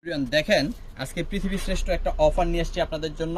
দেখেন আজকে পৃথিবী শ্রেষ্ঠ একটা অফার নিয়ে এসেছি আপনাদের জন্য।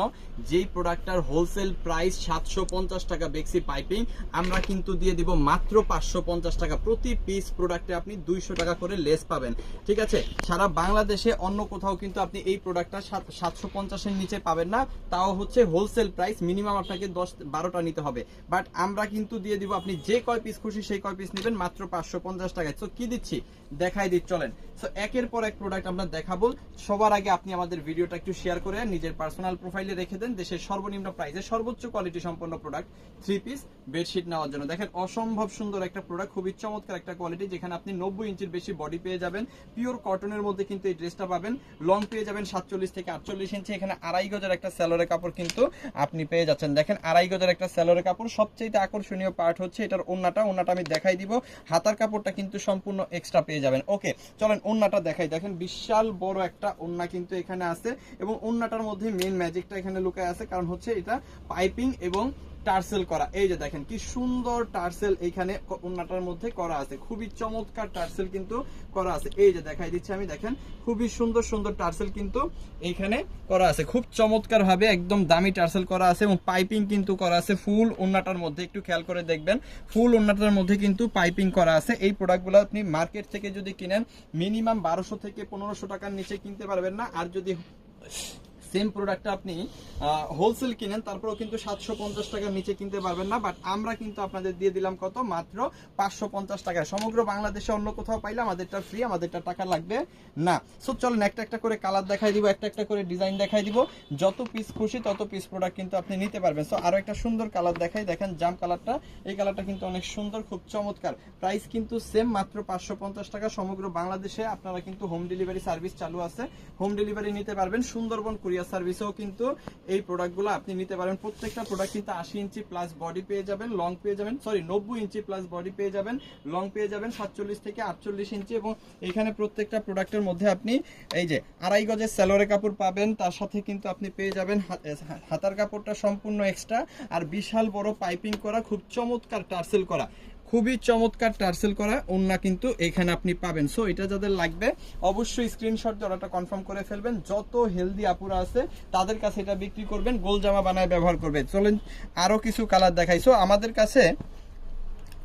যেই প্রোডাক্টটার হোলসেল প্রাইস 750 টাকা বেক্সি পাইপিং, আমরা কিন্তু দিয়ে দিব মাত্র 550 টাকা। প্রতি পিস প্রোডাক্টে আপনি 200 টাকা করে লেস পাবেন, ঠিক আছে? সারা বাংলাদেশে অন্য কোথাও কিন্তু আপনি এই প্রোডাক্টটা 750-এর নিচে পাবেন না, তাও হচ্ছে হোলসেল প্রাইস। মিনিমাম আপনাকে 10-12টা নিতে হবে, বাট আমরা কিন্তু দিয়ে দিব, আপনি যে কয় পিস খুশি সেই কয় পিস নেবেন মাত্র 550 টাকায়। তো কি দিচ্ছি দেখাই দিই, চলেন। সো একের পর এক প্রোডাক্ট আমরা দেখাবো। সবার আগে আপনি আমাদের ভিডিওটা একটু শেয়ার করে নিজের পার্সোনাল প্রোফাইলে রেখে দেন দেশের সর্বনিম্ন প্রাইসে সর্বোচ্চ কোয়ালিটি সম্পন্ন প্রোডাক্ট 3 পিস বেডশিট নেওয়ার জন্য। দেখেন অসম্ভব সুন্দর একটা প্রোডাক্ট, খুবই চমৎকার একটা কোয়ালিটি, যেখানে আপনি 90 ইঞ্চির বেশি বডি পেয়ে যাবেন। পিওর কটনের মধ্যে কিন্তু এই ড্রেসটা পাবেন। লং পেয়ে যাবেন 47 থেকে 48 ইঞ্চি। এখানে 2.5 গজের একটা স্যালোরের কাপড় কিন্তু আপনি পেয়ে যাচ্ছেন। দেখেন 2.5 গজের একটা স্যালোরের কাপড়। সবচেয়ে আকর্ষণীয় পার্ট হচ্ছে এটার ওন্নাটা আমি দেখাই দিব। হাতার কাপড়টা কিন্তু সম্পূর্ণ এক্সট্রা পেয়ে যাবেন। ওকে, চলেন ওন্নাটা দেখাই। দেখেন বিশাল বড় একটা ওন্না কিন্তু এখানে আছে, এবং ওন্নাটার মধ্যে মেইন ম্যাজিকটা এখানে লুকায় আছে, কারণ হচ্ছে এটা পাইপিং এবং টার্সেল করা। এই যে দেখেন কি সুন্দর টার্সেল এখানে ওন্নাটার মধ্যে করা আছে, খুবই চমৎকার টার্সেল কিন্তু করা আছে। এই যে দেখাই দিচ্ছি আমি, দেখেন খুবই সুন্দর সুন্দর টার্সেল কিন্তু এইখানে করা আছে, খুব চমৎকার ভাবে একদম দামি টার্সেল করা আছে, এবং পাইপিং কিন্তু করা আছে ফুল ওন্নাটার মধ্যে। একটু খেয়াল করে দেখবেন, ফুল ওন্নাটার মধ্যে কিন্তু পাইপিং করা আছে। এই প্রোডাক্টগুলো আপনি মার্কেট থেকে যদি কিনেন মিনিমাম 1200 থেকে 1500 টাকার নিচে কিনতে পারবেন না। আর যদি সেম প্রোডাক্টটা আপনি হোলসেল কিনেন তারপরেও কিন্তু 750 টাকার নিচে কিনতে পারবেন না। বাট আমরা কিন্তু আপনাদের দিয়ে দিলাম কত, মাত্র 550 টাকায়। সমগ্র বাংলাদেশে অন্য কোথাও পাইলে আমাদেরটা ফ্রি, আমাদেরটা টাকা লাগবে না। সো চলেন একটা একটা করে কালার দেখাই দিব, একটা একটা করে ডিজাইন দেখাই দিব। যত পিস খুশি তত পিস প্রোডাক্ট কিন্তু আপনি নিতে পারবেন। সো আরো একটা সুন্দর কালার দেখাই, দেখেন জাম কালারটা। এই কালারটা কিন্তু অনেক সুন্দর, খুব চমৎকার। প্রাইস কিন্তু সেম, মাত্র 550 টাকা। সমগ্র বাংলাদেশে আপনারা কিন্তু হোম ডেলিভারি সার্ভিস চালু আছে, হোম ডেলিভারি নিতে পারবেন। সুন্দরবন সার্ভিসেও কিন্তু এই প্রোডাক্টগুলো আপনি নিতে পারেন। প্রত্যেকটা প্রোডাক্ট কিন্তু 80 ইঞ্চি প্লাস বডি পেয়ে যাবেন, লং পেয়ে যাবেন, 90 ইঞ্চি প্লাস বডি পেয়ে যাবেন, লং পেয়ে যাবেন 47 থেকে 48 ইঞ্চি। এবং এখানে প্রত্যেকটা প্রোডাক্টের মধ্যে আপনি এই যে 2.5 গজের স্যালোরের কাপড় পাবেন, তার সাথে কিন্তু আপনি পেয়ে যাবেন হাতার কাপড়টা সম্পূর্ণ এক্সট্রা, আর বিশাল বড় পাইপিং করা, খুব চমৎকার টার্সেল করা, খুবই চমৎকার টার্সেল করা ওন্না কিন্তু এখানে আপনি পাবেন। সো এটা যাদের লাগবে অবশ্যই স্ক্রিনশট দিয়ে অর্ডারটা কনফার্ম করে ফেলবেন। যত হেলদি আপুরা আছে তাদের কাছে এটা বিক্রি করবেন, গোল জামা বানায় ব্যবহার করবেন। চলেন আরো কিছু কালার দেখাই। সো আমাদের কাছে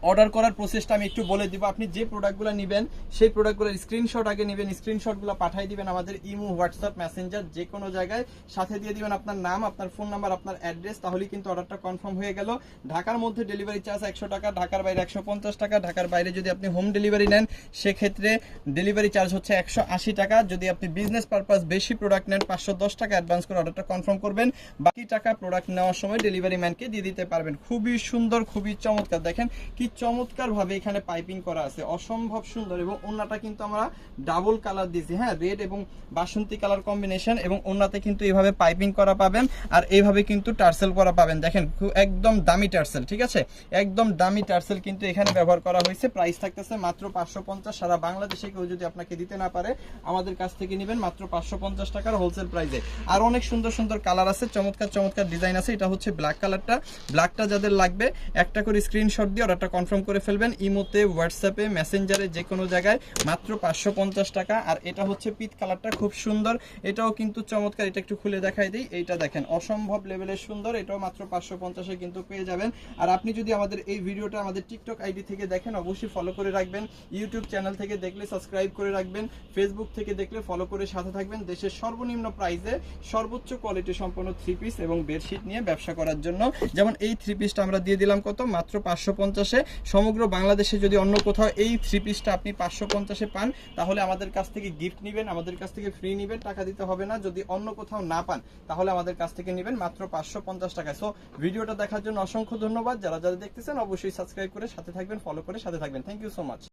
অর্ডার করার প্রসেসটা আমি একটু বলে দিব। আপনি যে প্রোডাক্টগুলো নেবেন সেই প্রোডাক্টগুলোর স্ক্রিনশট আগে নেবেন, স্ক্রিনশটগুলো পাঠিয়ে দিবেন আমাদের ইমো, হোয়াটসঅ্যাপ, মেসেঞ্জার যে কোনো জায়গায়। সাথে দিয়ে দিবেন আপনার নাম, আপনার ফোন নাম্বার, আপনার অ্যাড্রেস, তাহলেই কিন্তু অর্ডারটা কনফার্ম হয়ে গেল। ঢাকার মধ্যে ডেলিভারি চার্জ 100 টাকা, ঢাকার বাইরে 150 টাকা। ঢাকার বাইরে যদি আপনি হোম ডেলিভারি নেন সেক্ষেত্রে ডেলিভারি চার্জ হচ্ছে 180 টাকা। যদি আপনি বিজনেস পারপাস বেশি প্রোডাক্ট নেন 510 টাকা অ্যাডভান্স করে অর্ডারটা কনফার্ম করবেন, বাকি টাকা প্রোডাক্ট নেওয়ার সময় ডেলিভারি ম্যানকে দিয়ে দিতে পারবেন। খুবই সুন্দর, খুবই চমৎকার। দেখেন কি চমৎকার ভাবে এখানে পাইপিং করা আছে, অসম্ভব সুন্দর। এবং ওন্নাটা কিন্তু আমরা ডাবল কালার দিয়েছি, হ্যাঁ, রেড এবং বাসন্তী কালার কম্বিনেশন, এবং ওন্নাতে কিন্তু এইভাবে পাইপিং করা পাবেন, আর এইভাবে কিন্তু টার্সেল করা পাবেন। দেখেন একদম দামি টার্সেল, ঠিক আছে, একদম দামি টার্সেল কিন্তু এখানে ব্যবহার করা হয়েছে। প্রাইস থাকতেছে মাত্র 550। সারা বাংলাদেশে কেউ যদি আপনাকে দিতে না পারে আমাদের কাছ থেকে নেবেন মাত্র 550 টাকার হোলসেল প্রাইসে। আর অনেক সুন্দর সুন্দর কালার আছে, চমৎকার চমৎকার ডিজাইন আছে। এটা হচ্ছে ব্ল্যাক কালারটা। ব্ল্যাকটা যাদের লাগবে একটা করে স্ক্রিনশট দিয়ে অর্ডারটা কনফার্ম করে ফেলবেন ইমোতে, হোয়াটসঅ্যাপে, মেসেঞ্জারে, যে কোনো জায়গায়, মাত্র 550 টাকা। আর এটা হচ্ছে পিট কালারটা, খুব সুন্দর, এটাও কিন্তু চমৎকার। এটা একটু খুলে দেখাই দিই, এইটা দেখেন অসম্ভব লেভেলের সুন্দর, এটাও মাত্র 550-এ কিন্তু পেয়ে যাবেন। আর আপনি যদি আমাদের এই ভিডিওটা আমাদের টিকটক আইডি থেকে দেখেন অবশ্যই ফলো করে রাখবেন, ইউটিউব চ্যানেল থেকে দেখলে সাবস্ক্রাইব করে রাখবেন, ফেসবুক থেকে দেখলে ফলো করে সাথে থাকবেন। দেশের সর্বনিম্ন প্রাইসে সর্বোচ্চ কোয়ালিটি সম্পন্ন 3 পিস এবং বেডশিট নিয়ে ব্যবসা করার জন্য। যেমন এই 3 পিসটা আমরা দিয়ে দিলাম কত, মাত্র 550-এ। সমগ্র বাংলাদেশে যদি অন্য কোথাও এই 3 পিসটা আপনি 550-এ পান তাহলে আমাদের কাছ থেকে গিফট নেবেন, আমাদের কাছ থেকে ফ্রি নেবেন, টাকা দিতে হবে না। যদি অন্য কোথাও না পান তাহলে আমাদের কাছ থেকে নেবেন মাত্র 550 টাকায়। সো ভিডিওটা দেখার জন্য অসংখ্য ধন্যবাদ। যারা যারা দেখতেছেন অবশ্যই সাবস্ক্রাইব করে সাথে থাকবেন, ফলো করে সাথে থাকবেন। Thank you so much.